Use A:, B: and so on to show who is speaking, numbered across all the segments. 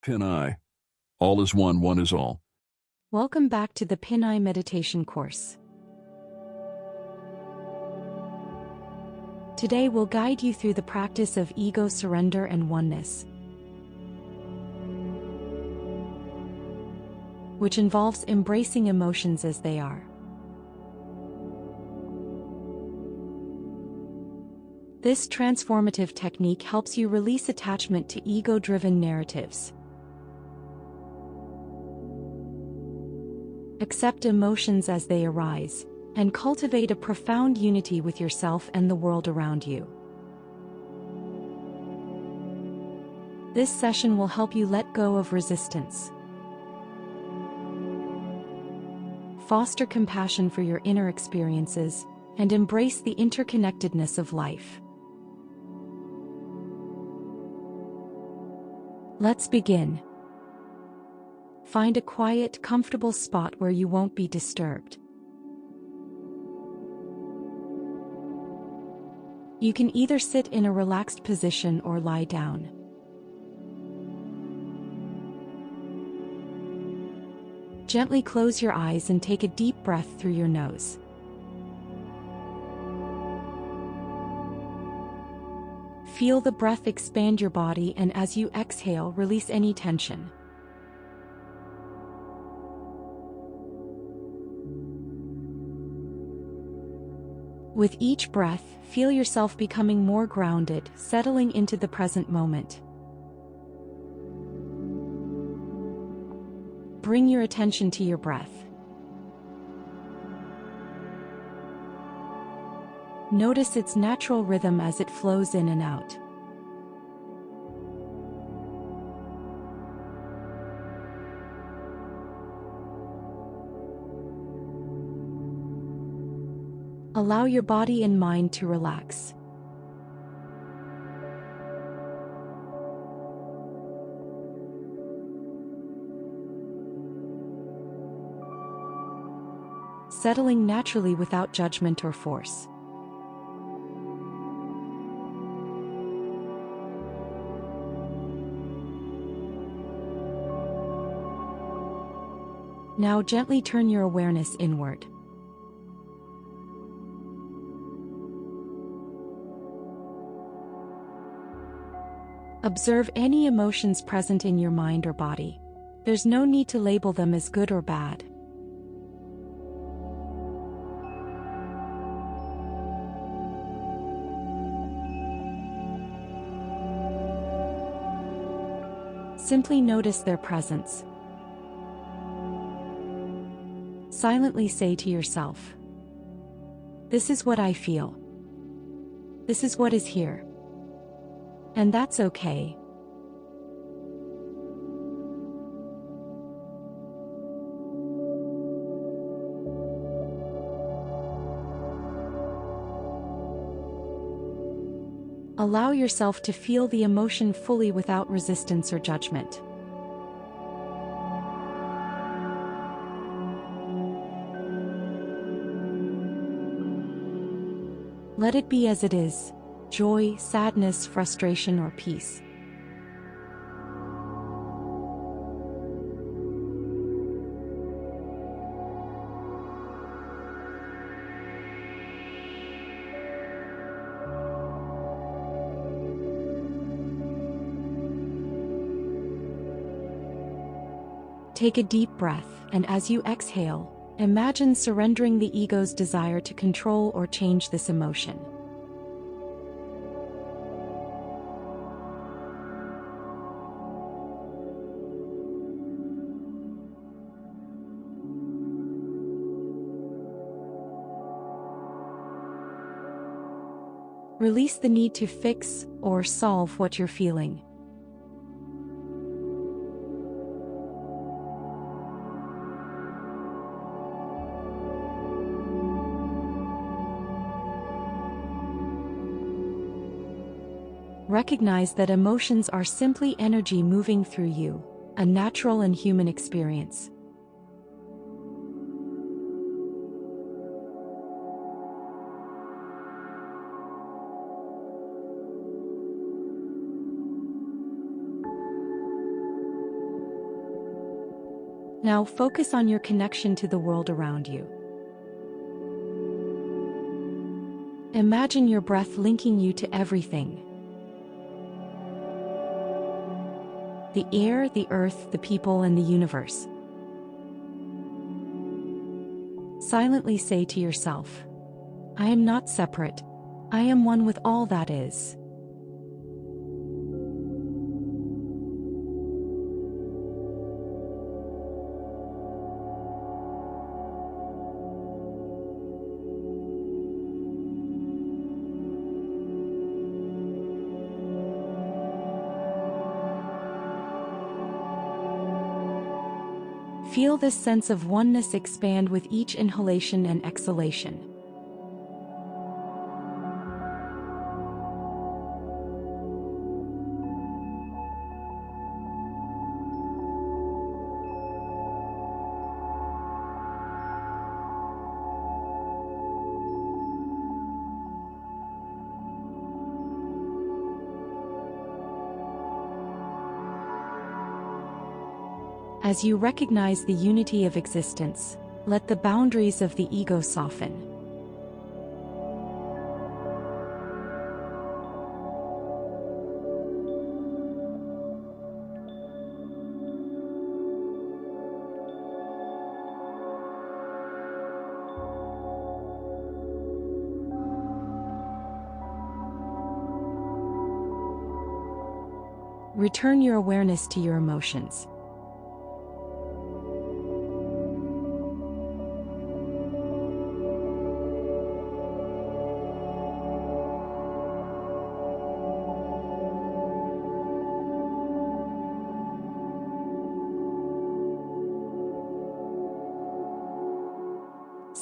A: PinEye. All is one, one is all.
B: Welcome back to the PinEye meditation course. Today we'll guide you through the practice of ego surrender and oneness, which involves embracing emotions as they are. This transformative technique helps you release attachment to ego-driven narratives. Accept emotions as they arise, and cultivate a profound unity with yourself and the world around you. This session will help you let go of resistance, foster compassion for your inner experiences, and embrace the interconnectedness of life. Let's begin. Find a quiet, comfortable spot where you won't be disturbed. You can either sit in a relaxed position or lie down. Gently close your eyes and take a deep breath through your nose. Feel the breath expand your body, and as you exhale, release any tension. With each breath, feel yourself becoming more grounded, settling into the present moment. Bring your attention to your breath. Notice its natural rhythm as it flows in and out. Allow your body and mind to relax. Settling naturally without judgment or force. Now gently turn your awareness inward. Observe any emotions present in your mind or body. There's no need to label them as good or bad. Simply notice their presence. Silently say to yourself, "This is what I feel. This is what is here. And that's okay." Allow yourself to feel the emotion fully without resistance or judgment. Let it be as it is: joy, sadness, frustration, or peace. Take a deep breath, and as you exhale, imagine surrendering the ego's desire to control or change this emotion. Release the need to fix or solve what you're feeling. Recognize that emotions are simply energy moving through you, a natural and human experience. Now focus on your connection to the world around you. Imagine your breath linking you to everything. The air, the earth, the people, and the universe. Silently say to yourself, I am not separate. I am one with all that is. Feel this sense of oneness expand with each inhalation and exhalation. As you recognize the unity of existence, let the boundaries of the ego soften. Return your awareness to your emotions.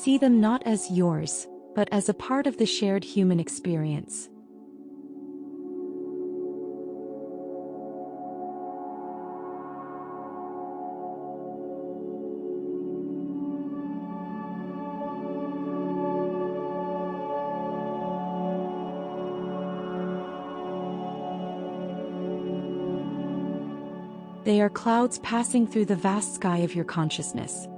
B: See them not as yours, but as a part of the shared human experience. They are clouds passing through the vast sky of your consciousness.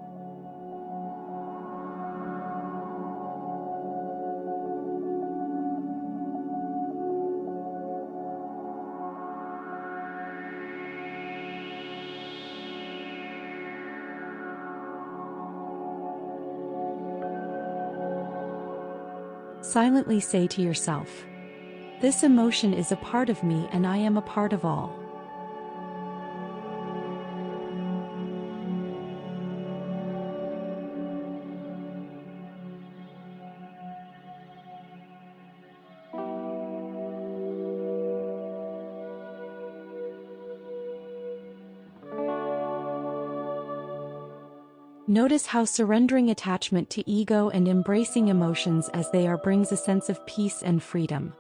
B: Silently say to yourself, this emotion is a part of me and I am a part of all. Notice how surrendering attachment to ego and embracing emotions as they are brings a sense of peace and freedom.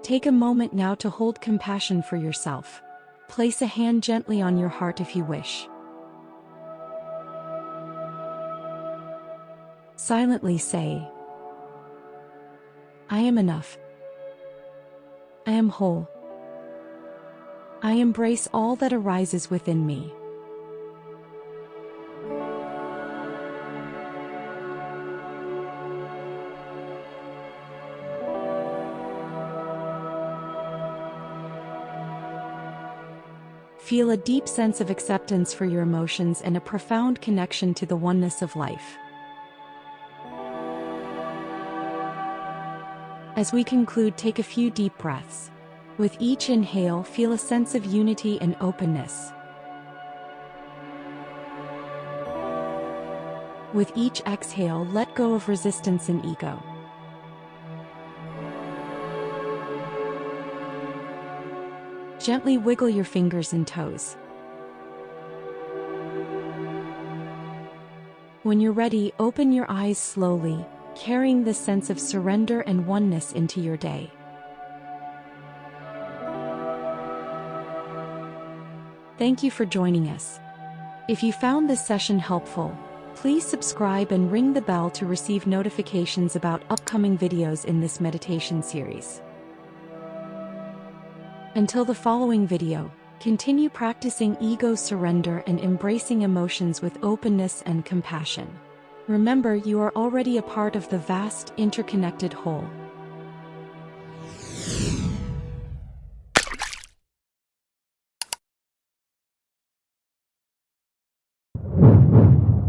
B: Take a moment now to hold compassion for yourself. Place a hand gently on your heart if you wish. Silently say, I am enough. I am whole. I embrace all that arises within me. Feel a deep sense of acceptance for your emotions and a profound connection to the oneness of life. As we conclude, take a few deep breaths. With each inhale, feel a sense of unity and openness. With each exhale, let go of resistance and ego. Gently wiggle your fingers and toes. When you're ready, open your eyes slowly, carrying this sense of surrender and oneness into your day. Thank you for joining us. If you found this session helpful, please subscribe and ring the bell to receive notifications about upcoming videos in this meditation series. Until the following video, continue practicing ego surrender and embracing emotions with openness and compassion. Remember, you are already a part of the vast, interconnected whole.